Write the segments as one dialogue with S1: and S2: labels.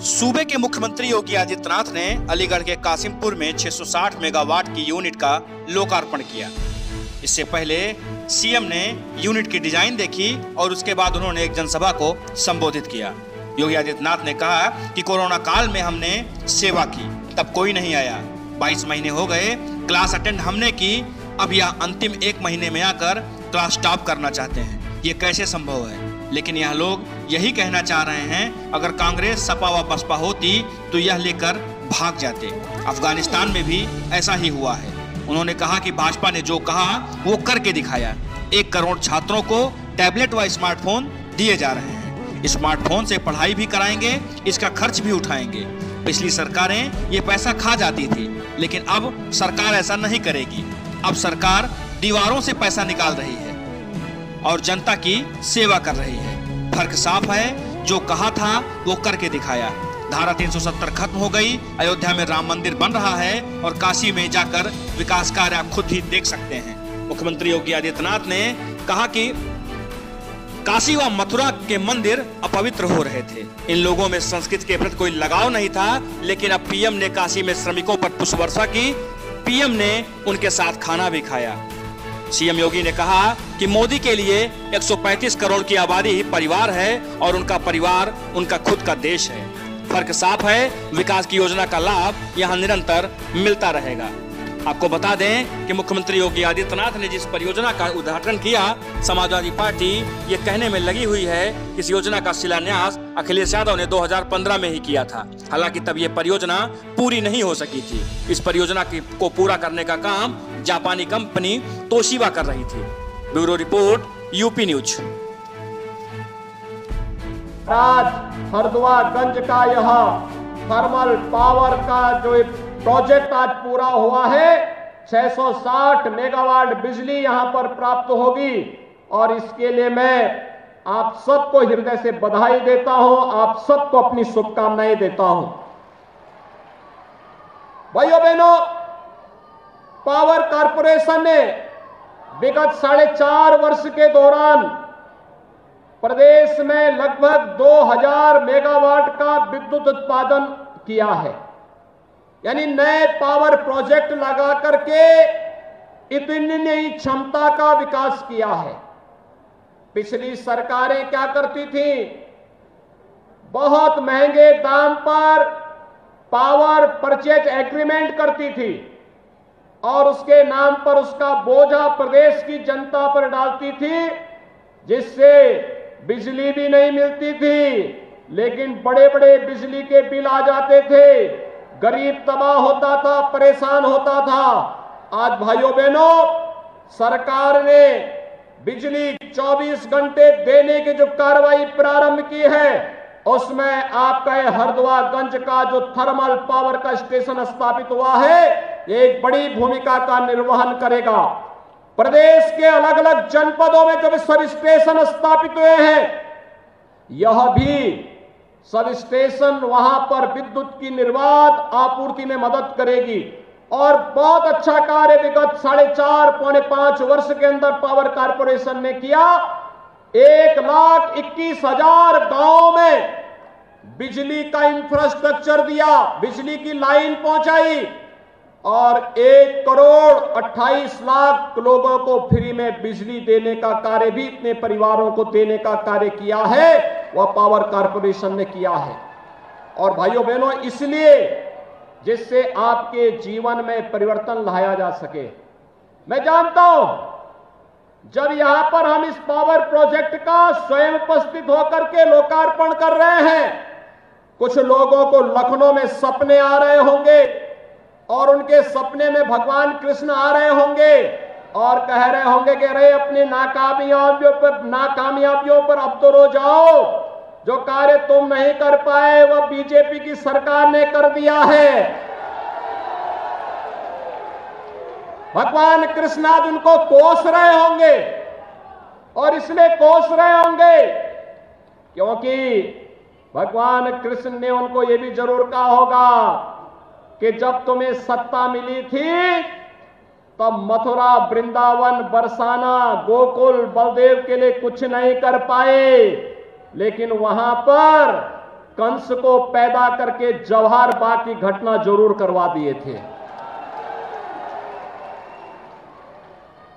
S1: सूबे के मुख्यमंत्री योगी आदित्यनाथ ने अलीगढ़ के कासिमपुर में 660 मेगावाट की यूनिट का लोकार्पण किया। इससे पहले सीएम ने यूनिट की डिजाइन देखी और उसके बाद उन्होंने एक जनसभा को संबोधित किया। योगी आदित्यनाथ ने कहा कि कोरोना काल में हमने सेवा की, तब कोई नहीं आया। 22 महीने हो गए, क्लास अटेंड हमने की, अब यह अंतिम 1 महीने में आकर क्लास टॉप करना चाहते हैं। ये कैसे संभव है? लेकिन यह लोग यही कहना चाह रहे हैं, अगर कांग्रेस सपा व बसपा होती तो यह लेकर भाग जाते। अफगानिस्तान में भी ऐसा ही हुआ है। उन्होंने कहा कि भाजपा ने जो कहा वो करके दिखाया। 1 करोड़ छात्रों को टैबलेट व स्मार्टफोन दिए जा रहे हैं। स्मार्टफोन से पढ़ाई भी कराएंगे, इसका खर्च भी उठाएंगे। पिछली सरकारें ये पैसा खा जाती थी, लेकिन अब सरकार ऐसा नहीं करेगी। अब सरकार दीवारों से पैसा निकाल रही है और जनता की सेवा कर रही है। फर्क साफ है, जो कहा था वो करके दिखाया। धारा 370 खत्म हो गई, अयोध्या में राम मंदिर बन रहा है और काशी में जाकर विकास कार्य आप खुद ही देख सकते हैं। मुख्यमंत्री योगी आदित्यनाथ ने कहा कि काशी व मथुरा के मंदिर अपवित्र हो रहे थे। इन लोगों में संस्कृत के प्रति कोई लगाव नहीं था, लेकिन अब पीएम ने काशी में श्रमिकों पर पुष्पवर्षा की। पीएम ने उनके साथ खाना भी खाया। सीएम योगी ने कहा कि मोदी के लिए 135 करोड़ की आबादी ही परिवार है और उनका परिवार उनका खुद का देश है। फर्क साफ है, विकास की योजना का लाभ यहां निरंतर मिलता रहेगा। आपको बता दें कि मुख्यमंत्री योगी आदित्यनाथ ने जिस परियोजना का उद्घाटन किया, समाजवादी पार्टी ये कहने में लगी हुई है कि इस योजना का शिलान्यास अखिलेश यादव ने 2015 में ही किया था। हालांकि तब ये परियोजना पूरी नहीं हो सकी थी। इस परियोजना को पूरा करने का काम जापानी कंपनी तोशिबा कर रही थी। Bureau report, UP news.
S2: Harduaganj का यह थर्मल पावर का जो प्रोजेक्ट आज पूरा हुआ है, 660 मेगावाट बिजली यहां पर प्राप्त होगी और इसके लिए मैं आप सबको हृदय से बधाई देता हूं, आप सबको अपनी शुभकामनाएं देता हूं। भाइयों बहनों, पावर कारपोरेशन ने विगत 4.5 वर्ष के दौरान प्रदेश में लगभग 2000 मेगावाट का विद्युत उत्पादन किया है। यानी नए पावर प्रोजेक्ट लगा करके इतनी नई क्षमता का विकास किया है। पिछली सरकारें क्या करती थी? बहुत महंगे दाम पर पावर परचेज एग्रीमेंट करती थी और उसके नाम पर उसका बोझा प्रदेश की जनता पर डालती थी, जिससे बिजली भी नहीं मिलती थी, लेकिन बड़े बड़े बिजली के बिल आ जाते थे। गरीब तबाह होता था, परेशान होता था। आज भाइयों बहनों, सरकार ने बिजली 24 घंटे देने की जो कार्रवाई प्रारंभ की है, उसमें आपका हरदुआगंज का जो थर्मल पावर का स्टेशन स्थापित हुआ है, ये एक बड़ी भूमिका का निर्वहन करेगा। प्रदेश के अलग अलग जनपदों में जो सब स्टेशन स्थापित हुए हैं, यह भी सब स्टेशन वहां पर विद्युत की निर्बाध आपूर्ति में मदद करेगी और बहुत अच्छा कार्य विगत 4.5 पौने 5 वर्ष के अंदर पावर कारपोरेशन ने किया। 1,21,000 गांवों में बिजली का इंफ्रास्ट्रक्चर दिया, बिजली की लाइन पहुंचाई और 1 करोड़ 28 लाख लोगों को फ्री में बिजली देने का कार्य भी, इतने परिवारों को देने का कार्य किया है, वह पावर कारपोरेशन ने किया है। और भाइयों बहनों, इसलिए जिससे आपके जीवन में परिवर्तन लाया जा सके। मैं जानता हूं, जब यहां पर हम इस पावर प्रोजेक्ट का स्वयं उपस्थित होकर के लोकार्पण कर रहे हैं, कुछ लोगों को लखनऊ में सपने आ रहे होंगे और उनके सपने में भगवान कृष्ण आ रहे होंगे और कह रहे होंगे कि अरे अपनी नाकामयाबियों पर अब तो रो जाओ, जो कार्य तुम नहीं कर पाए वह बीजेपी की सरकार ने कर दिया है। भगवान कृष्ण आज उनको कोस रहे होंगे और इसलिए कोस रहे होंगे क्योंकि भगवान कृष्ण ने उनको यह भी जरूर कहा होगा कि जब तुम्हें सत्ता मिली थी तब मथुरा, वृंदावन, बरसाना, गोकुल, बलदेव के लिए कुछ नहीं कर पाए, लेकिन वहां पर कंस को पैदा करके जवाहर बाग की घटना जरूर करवा दिए थे।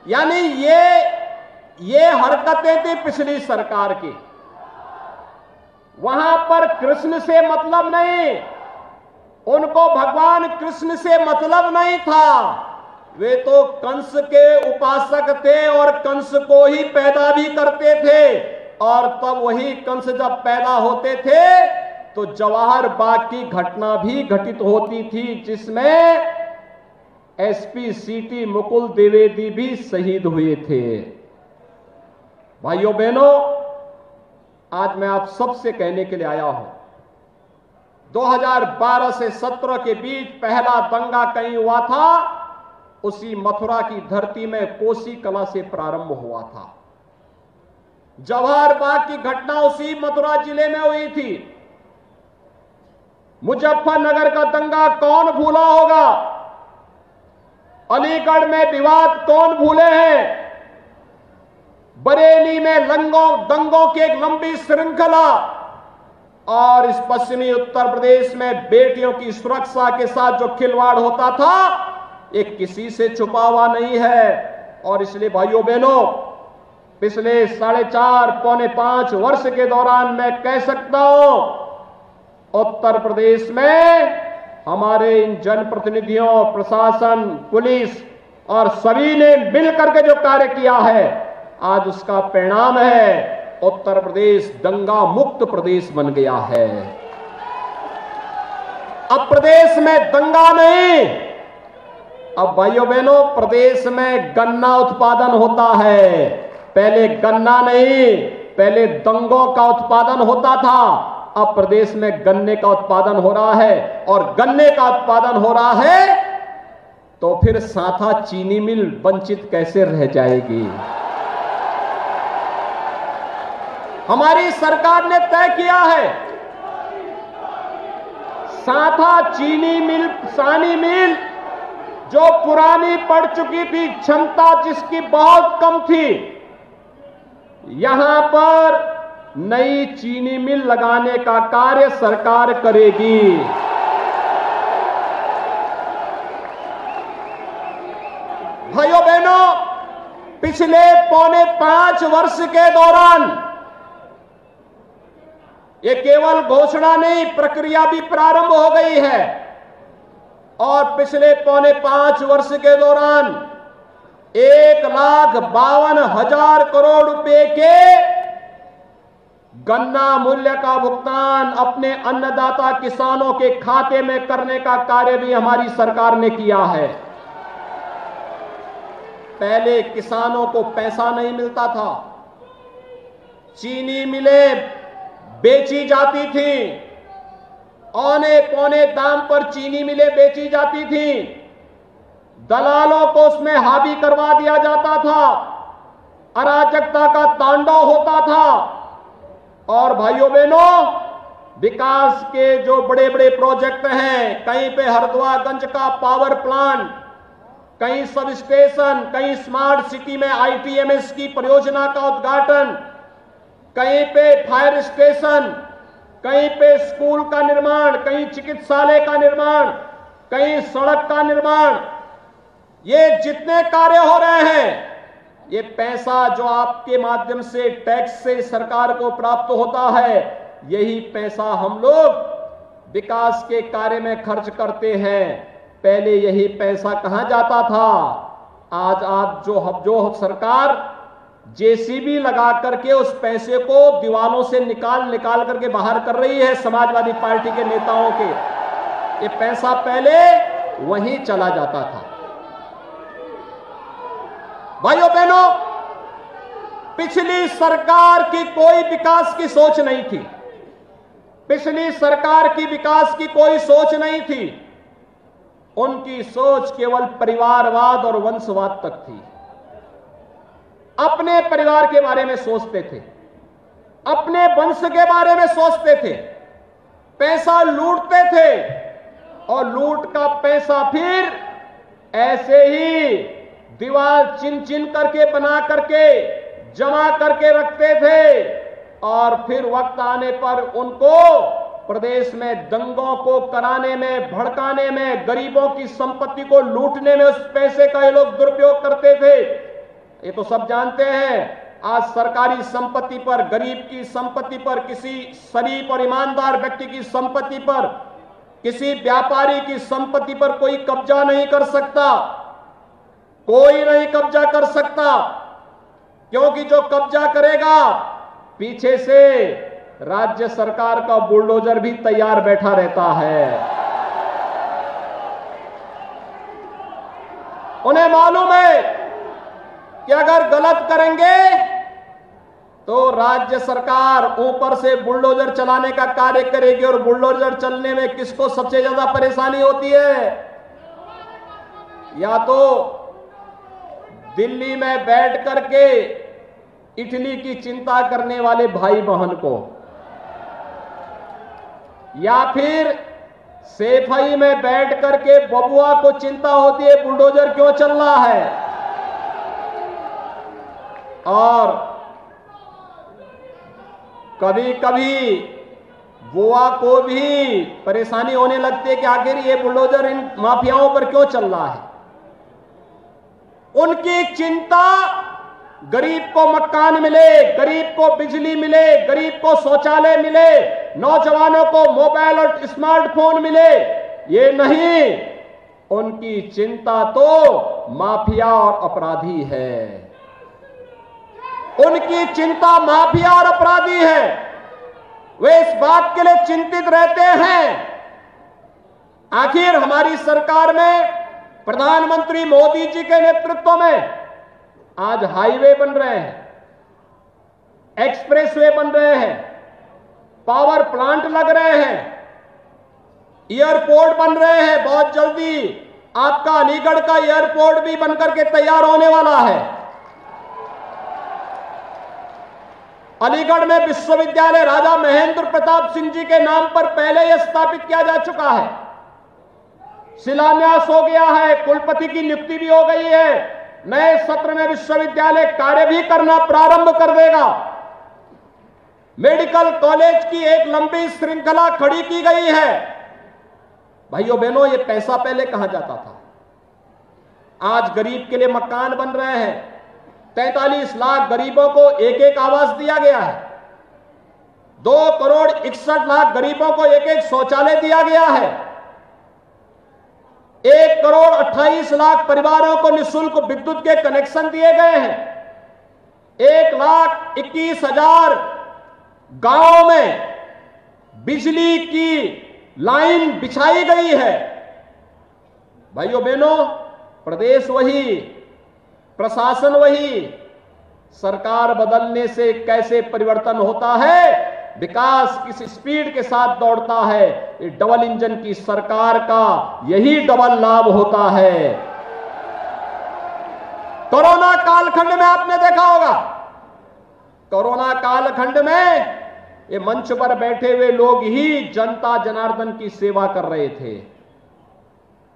S2: यानी ये हरकतें थी पिछली सरकार की। वहां पर कृष्ण से मतलब नहीं, उनको भगवान कृष्ण से मतलब नहीं था। वे तो कंस के उपासक थे और कंस को ही पैदा भी करते थे। और तब वही कंस जब पैदा होते थे तो जवाहर बाग की घटना भी घटित होती थी, जिसमें एसपी सीटी मुकुल द्विवेदी भी शहीद हुए थे। भाइयों बहनों, आज मैं आप सबसे कहने के लिए आया हूं, 2012 से 17 के बीच पहला दंगा कहीं हुआ था, उसी मथुरा की धरती में कोसी कला से प्रारंभ हुआ था। जवाहर बाग की घटना उसी मथुरा जिले में हुई थी। मुजफ्फरनगर का दंगा कौन भूला होगा? अलीगढ़ में विवाद कौन भूले हैं? बरेली में दंगों की एक लंबी श्रृंखला, और इस पश्चिमी उत्तर प्रदेश में बेटियों की सुरक्षा के साथ जो खिलवाड़ होता था, ये किसी से छुपा हुआ नहीं है। और इसलिए भाइयों बहनों, पिछले 4.5 पौने 5 वर्ष के दौरान मैं कह सकता हूं, उत्तर प्रदेश में हमारे इन जनप्रतिनिधियों, प्रशासन, पुलिस और सभी ने मिलकर के जो कार्य किया है, आज उसका परिणाम है उत्तर प्रदेश दंगा मुक्त प्रदेश बन गया है। अब प्रदेश में दंगा नहीं, अब भाइयों बहनों प्रदेश में गन्ना उत्पादन होता है। पहले गन्ना नहीं, पहले दंगों का उत्पादन होता था। अब प्रदेश में गन्ने का उत्पादन हो रहा है, और गन्ने का उत्पादन हो रहा है तो फिर साथा चीनी मिल वंचित कैसे रह जाएगी? हमारी सरकार ने तय किया है, साथा चीनी मिल, सानी मिल जो पुरानी पड़ चुकी थी, क्षमता जिसकी बहुत कम थी, यहां पर नई चीनी मिल लगाने का कार्य सरकार करेगी। भाइयों बहनों, पिछले पौने 5 वर्ष के दौरान ये केवल घोषणा नहीं, प्रक्रिया भी प्रारंभ हो गई है। और पिछले पौने 5 वर्ष के दौरान 1,52,000 करोड़ रुपए के गन्ना मूल्य का भुगतान अपने अन्नदाता किसानों के खाते में करने का कार्य भी हमारी सरकार ने किया है। पहले किसानों को पैसा नहीं मिलता था, चीनी मिलें बेची जाती थी, औने पौने दाम पर चीनी मिलें बेची जाती थी, दलालों को उसमें हावी करवा दिया जाता था, अराजकता का तांडव होता था। और भाइयों बहनों, विकास के जो बड़े बड़े प्रोजेक्ट हैं, कहीं पे हरदुआगंज का पावर प्लांट, कहीं सब स्टेशन, कहीं स्मार्ट सिटी में आईटीएमएस की परियोजना का उद्घाटन, कहीं पे फायर स्टेशन, कहीं पे स्कूल का निर्माण, कहीं चिकित्सालय का निर्माण, कहीं सड़क का निर्माण, ये जितने कार्य हो रहे हैं, ये पैसा जो आपके माध्यम से टैक्स से सरकार को प्राप्त होता है, यही पैसा हम लोग विकास के कार्य में खर्च करते हैं। पहले यही पैसा कहां जाता था? आज आप जो सरकार जेसीबी लगा करके उस पैसे को दीवालों से निकाल करके बाहर कर रही है समाजवादी पार्टी के नेताओं के, ये पैसा पहले वहीं चला जाता था। भाइयों बहनों, पिछली सरकार की कोई विकास की सोच नहीं थी, पिछली सरकार की विकास की कोई सोच नहीं थी। उनकी सोच केवल परिवारवाद और वंशवाद तक थी। अपने परिवार के बारे में सोचते थे, अपने वंश के बारे में सोचते थे, पैसा लूटते थे, और लूट का पैसा फिर ऐसे ही दीवार चिन चिन करके बना करके जमा करके रखते थे, और फिर वक्त आने पर उनको प्रदेश में दंगों को कराने में, भड़काने में, गरीबों की संपत्ति को लूटने में उस पैसे का ये लोग दुरुपयोग करते थे। ये तो सब जानते हैं। आज सरकारी संपत्ति पर, गरीब की संपत्ति पर, किसी शरीफ और ईमानदार व्यक्ति की संपत्ति पर, किसी व्यापारी की संपत्ति पर कोई कब्जा नहीं कर सकता, कोई नहीं कब्जा कर सकता, क्योंकि जो कब्जा करेगा पीछे से राज्य सरकार का बुलडोजर भी तैयार बैठा रहता है। उन्हें मालूम है कि अगर गलत करेंगे तो राज्य सरकार ऊपर से बुलडोजर चलाने का कार्य करेगी, और बुलडोजर चलने में किसको सबसे ज्यादा परेशानी होती है? या तो दिल्ली में बैठ करके इटली की चिंता करने वाले भाई बहन को, या फिर सेफई में बैठ करके बबुआ को चिंता होती है बुलडोजर क्यों चल रहा है, और कभी कभी बुआ को भी परेशानी होने लगती है कि आखिर ये बुलडोजर इन माफियाओं पर क्यों चल रहा है। उनकी चिंता गरीब को मकान मिले, गरीब को बिजली मिले, गरीब को शौचालय मिले, नौजवानों को मोबाइल और स्मार्टफोन मिले, ये नहीं। उनकी चिंता तो माफिया और अपराधी है। उनकी चिंता माफिया और अपराधी है। वे इस बात के लिए चिंतित रहते हैं आखिर हमारी सरकार में, प्रधानमंत्री मोदी जी के नेतृत्व में आज हाईवे बन रहे हैं, एक्सप्रेसवे बन रहे हैं, पावर प्लांट लग रहे हैं, एयरपोर्ट बन रहे हैं। बहुत जल्दी आपका अलीगढ़ का एयरपोर्ट भी बनकर के तैयार होने वाला है। अलीगढ़ में विश्वविद्यालय राजा महेंद्र प्रताप सिंह जी के नाम पर पहले यह स्थापित किया जा चुका है, शिलान्यास हो गया है, कुलपति की नियुक्ति भी हो गई है। नए सत्र में विश्वविद्यालय कार्य भी करना प्रारंभ कर देगा। मेडिकल कॉलेज की एक लंबी श्रृंखला खड़ी की गई है। भाइयों बहनों, ये पैसा पहले कहां जाता था? आज गरीब के लिए मकान बन रहे हैं। 43 लाख गरीबों को एक एक आवास दिया गया है। 2 करोड़ 61 लाख गरीबों को एक एक शौचालय दिया गया है। 1 करोड़ 28 लाख परिवारों को निःशुल्क विद्युत के कनेक्शन दिए गए हैं। 1,21,000 गांवों में बिजली की लाइन बिछाई गई है। भाइयों बहनों, प्रदेश वही, प्रशासन वही, सरकार बदलने से कैसे परिवर्तन होता है, विकास किस स्पीड के साथ दौड़ता है, ये डबल इंजन की सरकार का यही डबल लाभ होता है। कोरोना कालखंड में आपने देखा होगा, कोरोना कालखंड में ये मंच पर बैठे हुए लोग ही जनता जनार्दन की सेवा कर रहे थे।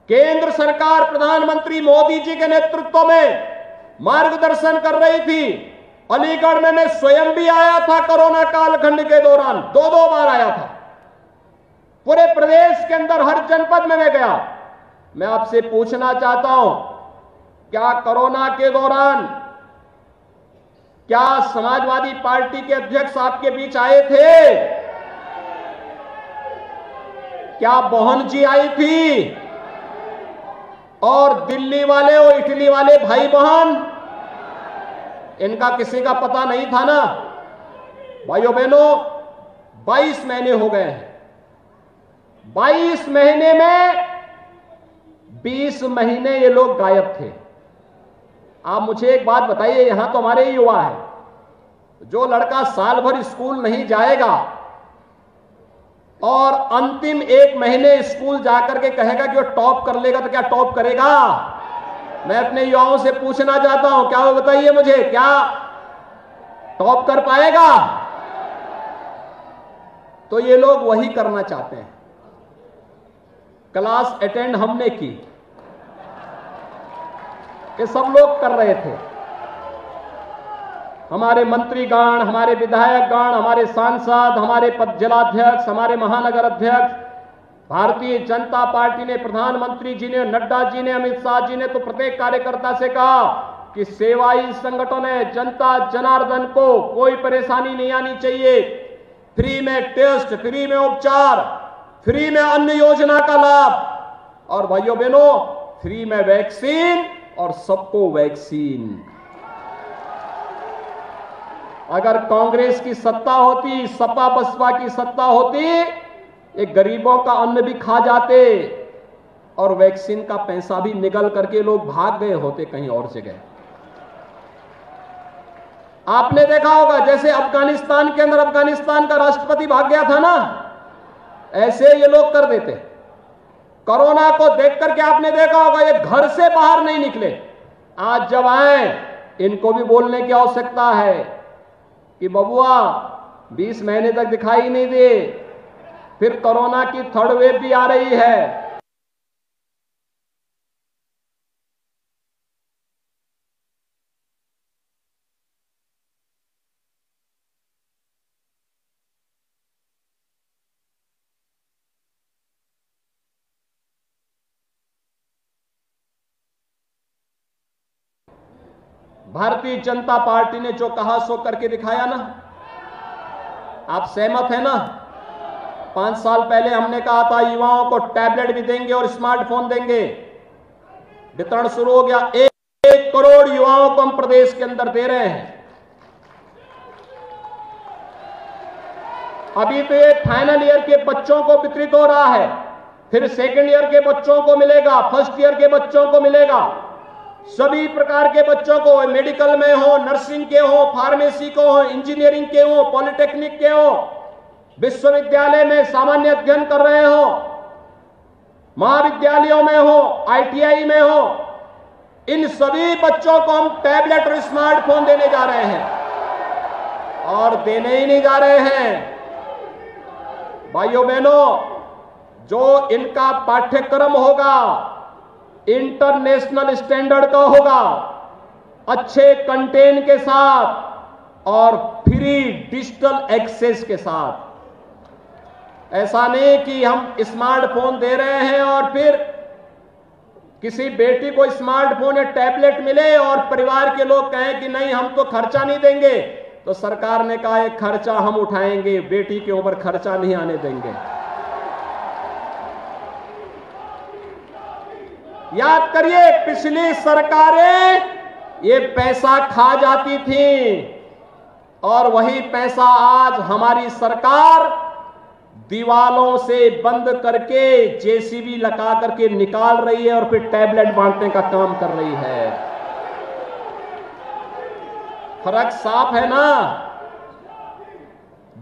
S2: केंद्र सरकार प्रधानमंत्री मोदी जी के नेतृत्व में मार्गदर्शन कर रही थी। अलीगढ़ में मैं स्वयं भी आया था कोरोना कालखंड के दौरान, 2 बार आया था। पूरे प्रदेश के अंदर हर जनपद में मैं गया। मैं आपसे पूछना चाहता हूं, क्या कोरोना के दौरान क्या समाजवादी पार्टी के अध्यक्ष आपके बीच आए थे? क्या बहन जी आई थी? और दिल्ली वाले और इटली वाले भाई बहन, इनका किसी का पता नहीं था ना? भाइयों बहनों, 22 महीने हो गए हैं। 22 महीने में 20 महीने ये लोग गायब थे। आप मुझे एक बात बताइए, यहां तो हमारे ही युवा है, जो लड़का साल भर स्कूल नहीं जाएगा और अंतिम 1 महीने स्कूल जाकर के कहेगा कि वो टॉप कर लेगा, तो क्या टॉप करेगा? मैं अपने युवाओं से पूछना चाहता हूं, क्या वो बताइए मुझे, क्या टॉप कर पाएगा? तो ये लोग वही करना चाहते हैं। क्लास अटेंड हमने की, ये सब लोग कर रहे थे। हमारे मंत्रीगण, हमारे विधायकगण, हमारे सांसद, हमारे जिलाध्यक्ष, हमारे महानगर अध्यक्ष, भारतीय जनता पार्टी ने, प्रधानमंत्री जी ने, नड्डा जी ने, अमित शाह जी ने तो प्रत्येक कार्यकर्ता से कहा कि सेवाई संगठन है, जनता जनार्दन को कोई परेशानी नहीं आनी चाहिए। फ्री में टेस्ट, फ्री में उपचार, फ्री में अन्न योजना का लाभ और भाइयों बहनों फ्री में वैक्सीन और सबको वैक्सीन। अगर कांग्रेस की सत्ता होती, सपा बसपा की सत्ता होती, एक गरीबों का अन्न भी खा जाते और वैक्सीन का पैसा भी निकल करके लोग भाग गए होते कहीं और जगह। आपने देखा होगा जैसे अफगानिस्तान के अंदर अफगानिस्तान का राष्ट्रपति भाग गया था ना, ऐसे ये लोग कर देते। कोरोना को देख करके आपने देखा होगा ये घर से बाहर नहीं निकले। आज जब आए इनको भी बोलने की आवश्यकता है कि बबुआ 20 महीने तक दिखाई नहीं दे, फिर कोरोना की थर्ड वेव भी आ रही है। भारतीय जनता पार्टी ने जो कहा सो करके दिखाया ना, आप सहमत है ना? 5 साल पहले हमने कहा था युवाओं को टैबलेट भी देंगे और स्मार्टफोन देंगे। वितरण शुरू हो गया। 1 करोड़ युवाओं को हम प्रदेश के अंदर दे रहे हैं। अभी तो ये फाइनल ईयर के बच्चों को वितरित हो रहा है, फिर सेकेंड ईयर के बच्चों को मिलेगा, फर्स्ट ईयर के बच्चों को मिलेगा। सभी प्रकार के बच्चों को, मेडिकल में हो, नर्सिंग के हो, फार्मेसी को हो, इंजीनियरिंग के हो, पॉलिटेक्निक के हो, विश्वविद्यालय में सामान्य अध्ययन कर रहे हो, महाविद्यालयों में हो, आईटीआई में हो, इन सभी बच्चों को हम टैबलेट और स्मार्टफोन देने जा रहे हैं। और देने ही नहीं जा रहे हैं भाइयों बहनों, जो इनका पाठ्यक्रम होगा इंटरनेशनल स्टैंडर्ड का होगा, अच्छे कंटेंट के साथ और फ्री डिजिटल एक्सेस के साथ। ऐसा नहीं कि हम स्मार्टफोन दे रहे हैं और फिर किसी बेटी को स्मार्टफोन या टैबलेट मिले और परिवार के लोग कहें कि नहीं हम तो खर्चा नहीं देंगे, तो सरकार ने कहा एक खर्चा हम उठाएंगे, बेटी के ऊपर खर्चा नहीं आने देंगे। याद करिए पिछली सरकारें ये पैसा खा जाती थी और वही पैसा आज हमारी सरकार दीवालों से बंद करके जेसीबी लगा करके निकाल रही है और फिर टैबलेट बांटने का काम कर रही है। फर्क साफ है ना?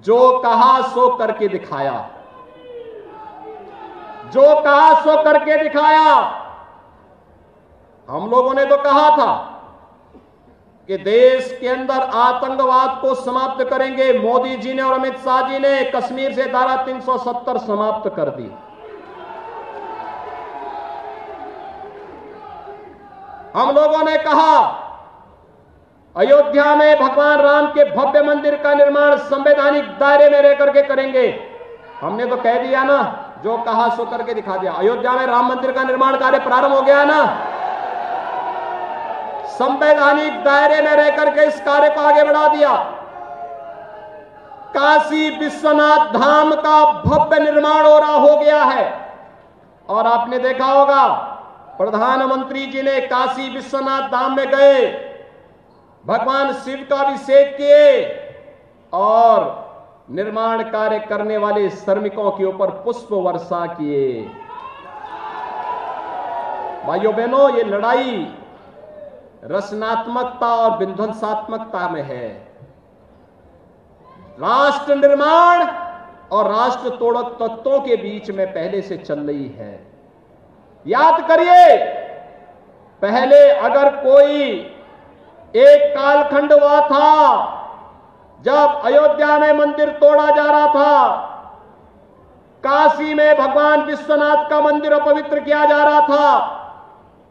S2: जो कहा सो करके दिखाया, जो कहा सो करके दिखाया। हम लोगों ने तो कहा था कि देश के अंदर आतंकवाद को समाप्त करेंगे। मोदी जी ने और अमित शाह जी ने कश्मीर से धारा 370 समाप्त कर दी। हम लोगों ने कहा अयोध्या में भगवान राम के भव्य मंदिर का निर्माण संवैधानिक दायरे में रह करके करेंगे। हमने तो कह दिया ना, जो कहा सो करके दिखा दिया। अयोध्या में राम मंदिर का निर्माण कार्य प्रारंभ हो गया ना, संवैधानिक दायरे में रह करके इस कार्य को आगे बढ़ा दिया। काशी विश्वनाथ धाम का भव्य निर्माण हो गया है। और आपने देखा होगा प्रधानमंत्री जी ने काशी विश्वनाथ धाम में गए, भगवान शिव का अभिषेक किए और निर्माण कार्य करने वाले श्रमिकों के ऊपर पुष्प वर्षा किए। भाइयों बहनों, ये लड़ाई रचनात्मकता और विध्वंसात्मकता में है। राष्ट्र निर्माण और राष्ट्र तोड़क तत्वों के बीच में पहले से चल रही है। याद करिए, पहले अगर कोई एक कालखंड हुआ था जब अयोध्या में मंदिर तोड़ा जा रहा था, काशी में भगवान विश्वनाथ का मंदिर अपवित्र किया जा रहा था,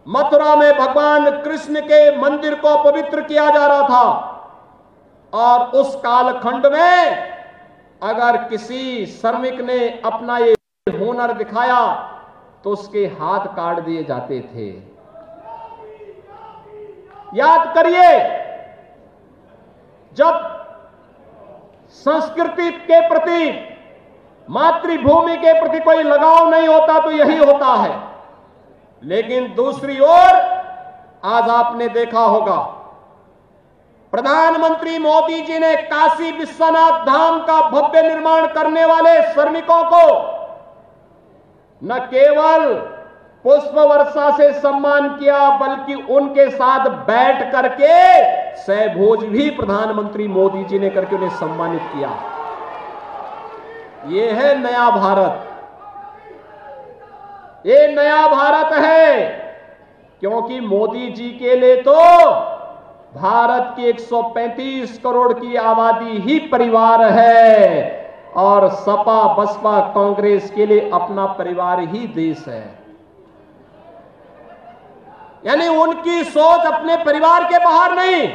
S2: मथुरा में भगवान कृष्ण के मंदिर को पवित्र किया जा रहा था। और उस कालखंड में अगर किसी श्रमिक ने अपना ये हुनर दिखाया तो उसके हाथ काट दिए जाते थे। याद करिए, जब संस्कृति के प्रति, मातृभूमि के प्रति कोई लगाव नहीं होता तो यही होता है। लेकिन दूसरी ओर आज आपने देखा होगा, प्रधानमंत्री मोदी जी ने काशी विश्वनाथ धाम का भव्य निर्माण करने वाले श्रमिकों को न केवल पुष्प वर्षा से सम्मान किया, बल्कि उनके साथ बैठ करके सहभोज भी प्रधानमंत्री मोदी जी ने करके उन्हें सम्मानित किया। यह है नया भारत। ये नया भारत है, क्योंकि मोदी जी के लिए तो भारत की 135 करोड़ की आबादी ही परिवार है और सपा बसपा कांग्रेस के लिए अपना परिवार ही देश है। यानी उनकी सोच अपने परिवार के बाहर नहीं,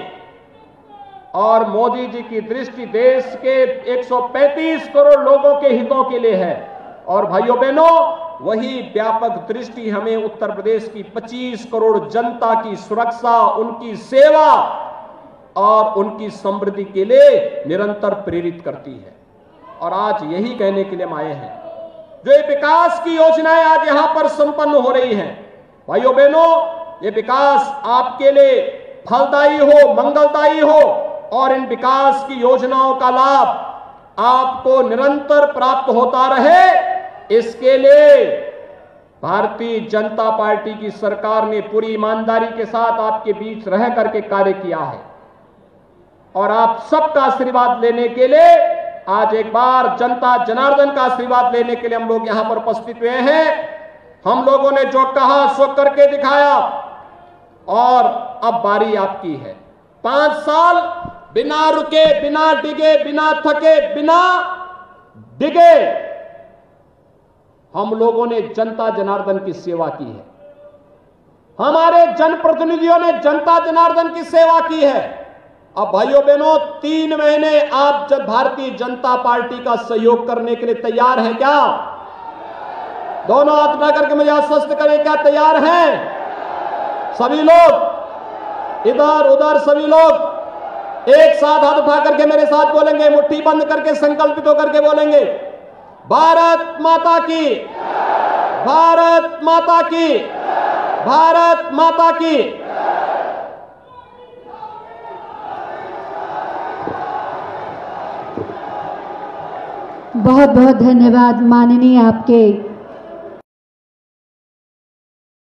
S2: और मोदी जी की दृष्टि देश के 135 करोड़ लोगों के हितों के लिए है। और भाइयों बहनों, वही व्यापक दृष्टि हमें उत्तर प्रदेश की 25 करोड़ जनता की सुरक्षा, उनकी सेवा और उनकी समृद्धि के लिए निरंतर प्रेरित करती है। और आज यही कहने के लिए हम आए हैं, जो ये विकास की योजनाएं आज यहां पर संपन्न हो रही हैं, भाइयों बहनों, ये विकास आपके लिए फलदायी हो, मंगलदायी हो, और इन विकास की योजनाओं का लाभ आपको निरंतर प्राप्त होता रहे, इसके लिए भारतीय जनता पार्टी की सरकार ने पूरी ईमानदारी के साथ आपके बीच रह करके कार्य किया है। और आप सबका आशीर्वाद लेने के लिए आज एक बार जनता जनार्दन का आशीर्वाद लेने के लिए हम लोग यहां पर उपस्थित हुए हैं। हम लोगों ने जो कहा सो करके दिखाया, और अब बारी आपकी है। 5 साल बिना रुके, बिना डिगे, बिना थके, बिना डिगे हम लोगों ने जनता जनार्दन की सेवा की है। हमारे जनप्रतिनिधियों ने जनता जनार्दन की सेवा की है। अब भाइयों बहनों, 3 महीने आप जब भारतीय जनता पार्टी का सहयोग करने के लिए तैयार हैं क्या? दोनों हाथ उठा करके मुझे आश्वस्त करें, क्या तैयार हैं सभी लोग? इधर उधर सभी लोग एक साथ हाथ उठा करके मेरे साथ बोलेंगे, मुट्ठी बंद करके संकल्पित होकर के बोलेंगे, भारत माता की, भारत माता की, भारत माता की।
S3: बहुत बहुत धन्यवाद माननीय आपके